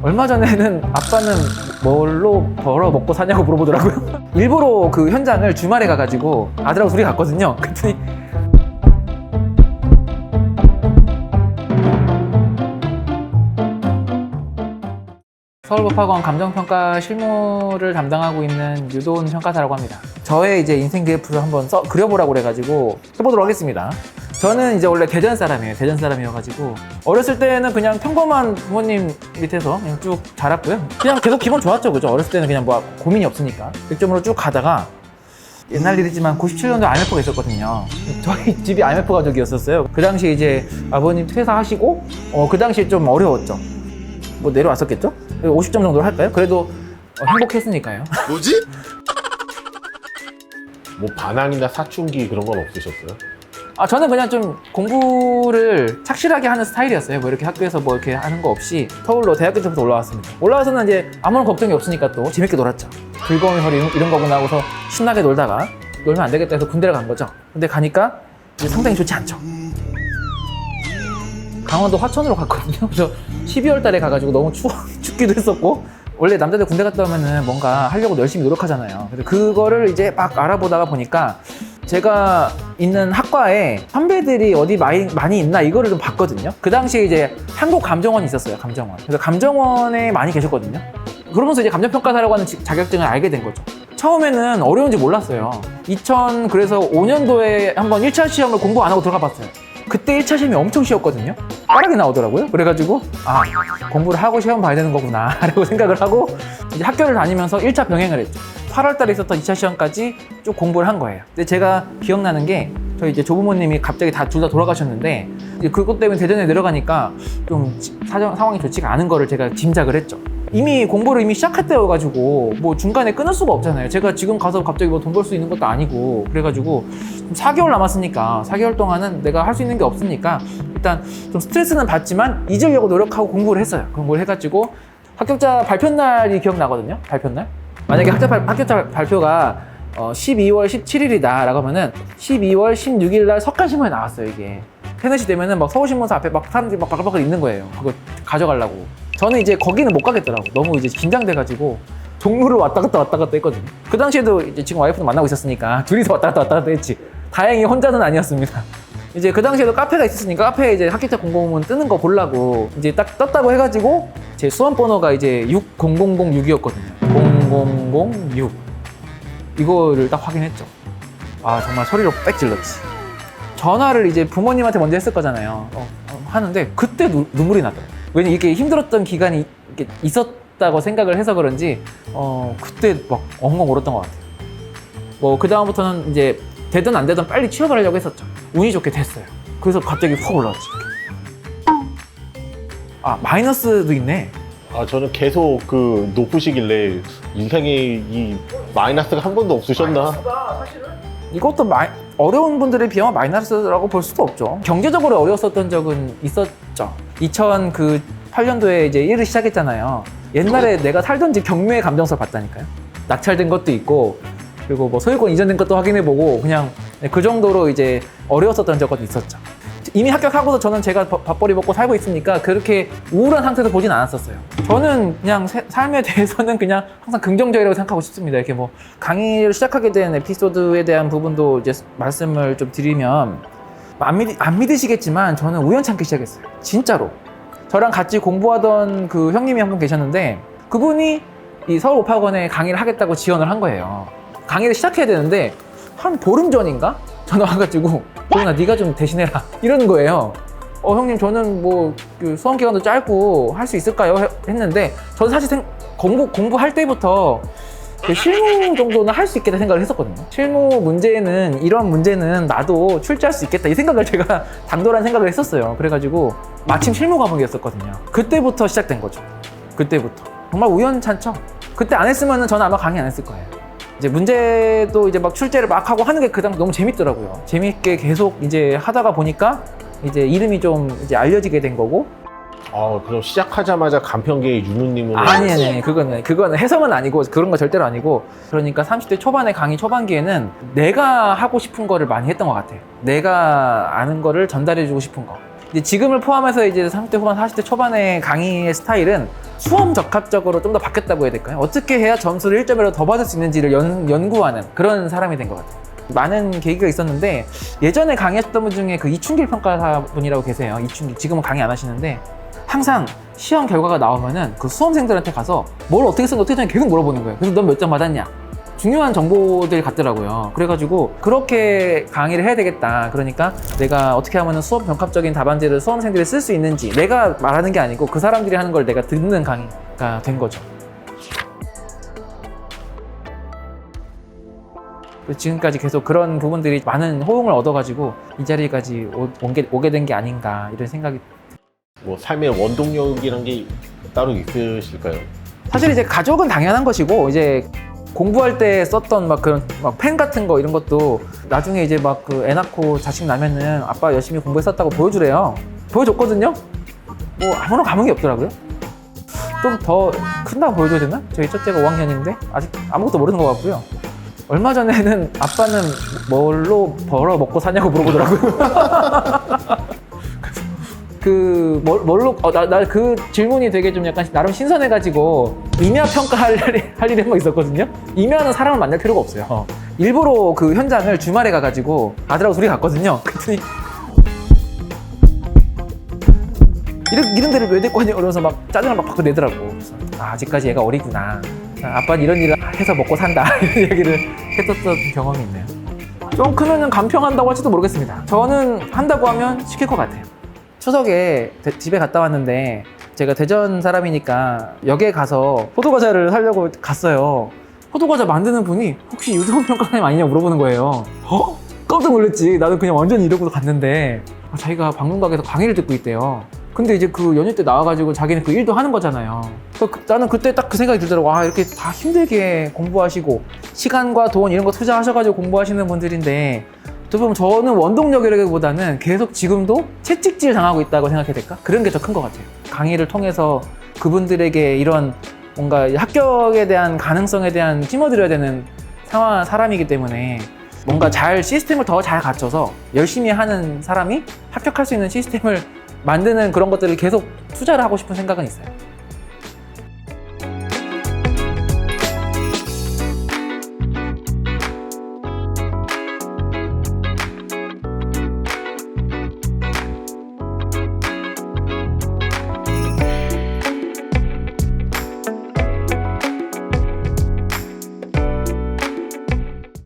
얼마 전에는 아빠는 뭘로 벌어 먹고 사냐고 물어보더라고요. 일부러 그 현장을 주말에 가가지고 아들하고 둘이 갔거든요. 그랬더니 서울법학원 감정평가 실무를 담당하고 있는 유도훈 평가사라고 합니다. 저의 이제 인생 그래프를 한번 그려보라고 그래가지고 해보도록 하겠습니다. 저는 이제 원래 대전 사람이에요. 대전 사람이어가지고 어렸을 때는 그냥 평범한 부모님 밑에서 그냥 쭉 자랐고요. 그냥 계속 기분 좋았죠, 그죠? 어렸을 때는 그냥 뭐 고민이 없으니까 1점으로 쭉 가다가 옛날 일이지만 97년도 IMF가 있었거든요. 저희 집이 IMF 가족이었었어요. 그 당시에 이제 아버님 퇴사하시고 그 당시에 좀 어려웠죠. 뭐 내려왔었겠죠? 50점 정도 할까요? 그래도 행복했으니까요. 뭐지? 뭐 반항이나 사춘기 그런 건 없으셨어요? 저는 그냥 좀 공부를 착실하게 하는 스타일이었어요. 뭐 이렇게 학교에서 뭐 이렇게 하는 거 없이 서울로 대학교 때부터 올라왔습니다. 올라와서는 이제 아무런 걱정이 없으니까 또 재밌게 놀았죠. 즐거운 허리 이런 거구나 하고서 신나게 놀다가 놀면 안 되겠다 해서 군대를 간 거죠. 근데 가니까 이제 상당히 좋지 않죠. 강원도 화천으로 갔거든요. 그래서 12월 달에 가가지고 너무 춥기도 했었고, 원래 남자들 군대 갔다 오면은 뭔가 하려고 열심히 노력하잖아요. 그래서 그거를 이제 막 알아보다가 보니까 제가 있는 학과에 선배들이 어디 많이 있나 이거를 좀 봤거든요. 그 당시에 이제 한국감정원이 있었어요. 감정원. 그래서 감정원에 많이 계셨거든요. 그러면서 이제 감정평가사라고 하는 자격증을 알게 된 거죠. 처음에는 어려운지 몰랐어요. 그래서 5년도에 한번 1차 시험을 공부 안 하고 들어가 봤어요. 그때 1차 시험이 엄청 쉬웠거든요. 빠르게 나오더라고요. 그래가지고 공부를 하고 시험 봐야 되는 거구나 라고 생각을 하고 이제 학교를 다니면서 1차 병행을 했죠. 8월 달에 있었던 2차 시험까지 쭉 공부를 한 거예요. 근데 제가 기억나는 게 저희 이제 조부모님이 갑자기 둘 다 돌아가셨는데 이제 그것 때문에 대전에 내려가니까 좀 상황이 좋지가 않은 거를 제가 짐작을 했죠. 이미 공부를 시작할 때여가지고 뭐 중간에 끊을 수가 없잖아요. 제가 지금 가서 갑자기 뭐 돈 벌 수 있는 것도 아니고 그래가지고 4개월 남았으니까 4개월 동안은 내가 할 수 있는 게 없으니까 일단 좀 스트레스는 받지만 잊으려고 노력하고 공부를 했어요. 공부를 해가지고 합격자 발표날이 기억나거든요. 발표날. 만약에 합격자 발표가 12월 17일이다 라고 하면은 12월 16일 날 석간신문에 나왔어요. 이게 테넷이 되면은 막 서울신문사 앞에 막 사람들이 막 바글바글 있는 거예요. 그거 가져가려고. 저는 이제 거기는 못 가겠더라고. 너무 이제 긴장돼가지고 종로를 왔다 갔다 했거든요. 그 당시에도 이제 지금 와이프도 만나고 있었으니까 둘이서 왔다 갔다 했지. 다행히 혼자는 아니었습니다. 이제 그 당시에도 카페가 있었으니까 카페에 이제 합격자 공고문 뜨는 거 보려고 이제 딱 떴다고 해가지고 제 수험 번호가 이제 60006이었거든요. 0006 이거를 딱 확인했죠. 정말 소리로 빽 질렀지. 전화를 이제 부모님한테 먼저 했을 거잖아요. 하는데 그때 눈물이 나더라고요. 왜냐면 이렇게 힘들었던 기간이 이렇게 있었다고 생각을 해서 그런지 그때 막 엉엉 울었던 것 같아요. 뭐 그 다음부터는 이제 되든 안 되든 빨리 취업을 하려고 했었죠. 운이 좋게 됐어요. 그래서 갑자기 확 올라왔지. 마이너스도 있네. 저는 계속 높으시길래 인생에 이 마이너스가 한 번도 없으셨나? 마이너스가 사실은 이것도 어려운 분들에 비하면 마이너스라고 볼 수도 없죠. 경제적으로 어려웠었던 적은 있었죠. 2008년도에 이제 일을 시작했잖아요. 옛날에 내가 살던 집 경매의 감정서 봤다니까요. 낙찰된 것도 있고 그리고 뭐 소유권 이전된 것도 확인해보고 그냥 그 정도로 이제 어려웠었던 적은 있었죠. 이미 합격하고도 저는 제가 밥벌이 먹고 살고 있으니까 그렇게 우울한 상태에서 보진 않았었어요. 저는 그냥 삶에 대해서는 그냥 항상 긍정적이라고 생각하고 싶습니다. 이렇게 뭐 강의를 시작하게 된 에피소드에 대한 부분도 이제 말씀을 좀 드리면 안 믿으시겠지만 저는 우연찮게 시작했어요. 진짜로. 저랑 같이 공부하던 그 형님이 한 분 계셨는데 그분이 이 서울법학원에 강의를 하겠다고 지원을 한 거예요. 강의를 시작해야 되는데 한 보름 전인가? 전화 와가지고 도훈아 네가 좀 대신해라 이러는 거예요. 형님 저는 뭐 수험 기간도 짧고 할 수 있을까요? 했는데 저는 사실 공부할 때부터 실무 정도는 할 수 있겠다 생각을 했었거든요. 실무 문제는 이런 문제는 나도 출제할 수 있겠다 이 생각을 제가 당돌한 생각을 했었어요. 그래가지고 마침 실무 과목이었었거든요. 그때부터 시작된 거죠. 그때부터 정말 우연찮죠. 그때 안 했으면 저는 아마 강의 안 했을 거예요. 이제 문제도 이제 막 출제를 막 하고 하는 게 그 당시 너무 재밌더라고요. 재밌게 계속 이제 하다가 보니까 이제 이름이 좀 이제 알려지게 된 거고. 그럼 시작하자마자 간편계의 유누님은 아니 그거는 해석은 아니고 그런 거 절대로 아니고 그러니까 30대 초반에 강의 초반기에는 내가 하고 싶은 거를 많이 했던 것 같아요. 내가 아는 거를 전달해주고 싶은 거. 근데 지금을 포함해서 이제 30대 후반, 40대 초반의 강의의 스타일은 수험 적합적으로 좀 더 바뀌었다고 해야 될까요? 어떻게 해야 점수를 1점이라도 더 받을 수 있는지를 연구하는 그런 사람이 된 것 같아요. 많은 계기가 있었는데 예전에 강의하셨던 분 중에 그 이춘길 평가사분이라고 계세요. 이춘길, 지금은 강의 안 하시는데 항상 시험 결과가 나오면은 그 수험생들한테 가서 뭘 어떻게 썼는지 어떻게 썼는지 계속 물어보는 거예요. 그래서 넌 몇 점 받았냐? 중요한 정보들 같더라고요. 그래가지고 그렇게 강의를 해야 되겠다. 그러니까 내가 어떻게 하면 수업 병합적인 답안지를 수험생들이 쓸 수 있는지 내가 말하는 게 아니고 그 사람들이 하는 걸 내가 듣는 강의가 된 거죠. 지금까지 계속 그런 부분들이 많은 호응을 얻어가지고 이 자리까지 오게 된 게 아닌가 이런 생각이. 뭐 삶의 원동력이란 게 따로 있으실까요? 사실 이제 가족은 당연한 것이고 이제 공부할 때 썼던 막 그런 막 펜 같은 거 이런 것도 나중에 이제 막 그 애 낳고 자식 나면은 아빠 열심히 공부했었다고 보여주래요. 보여줬거든요. 뭐 아무런 감흥이 없더라고요. 좀 더 큰다고 보여줘야 되나? 저희 첫째가 5학년인데 아직 아무것도 모르는 것 같고요. 얼마 전에는 아빠는 뭘로 벌어 먹고 사냐고 물어보더라고요. 뭘로, 나 그 질문이 되게 좀 약간 나름 신선해가지고 임야 평가할 일이 한 번 있었거든요. 임야는 사람을 만날 필요가 없어요. 일부러 그 현장을 주말에 가가지고 아들하고 둘이 갔거든요. 그랬더니 이런 데를 왜 데리고 왔냐 그러면서 막 짜증을 막 받고 내더라고. 그래서 아직까지 얘가 어리구나. 아빠는 이런 일을 해서 먹고 산다. 이런 얘기를 했었던 경험이 있네요. 좀 크면은 간평한다고 할지도 모르겠습니다. 저는 한다고 하면 시킬 것 같아요. 추석에 집에 갔다 왔는데 제가 대전 사람이니까 역에 가서 포도과자를 사려고 갔어요. 포도과자 만드는 분이 혹시 유대원 평가사님 아니냐고 물어보는 거예요. 깜짝 놀랐지. 나는 그냥 완전히 이러고 갔는데 자기가 방문각에서 강의를 듣고 있대요. 근데 이제 그 연휴 때 나와가지고 자기는 그 일도 하는 거잖아요. 나는 그때 딱 그 생각이 들더라고. 아, 이렇게 다 힘들게 공부하시고 시간과 돈 이런 거 투자하셔가지고 공부하시는 분들인데 또 보면 저는 원동력이라기보다는 계속 지금도 채찍질 당하고 있다고 생각해야 될까? 그런 게 더 큰 것 같아요. 강의를 통해서 그분들에게 이런 뭔가 합격에 대한 가능성에 대한 심어드려야 되는 사람이기 때문에 뭔가 시스템을 더 잘 갖춰서 열심히 하는 사람이 합격할 수 있는 시스템을 만드는 그런 것들을 계속 투자를 하고 싶은 생각은 있어요.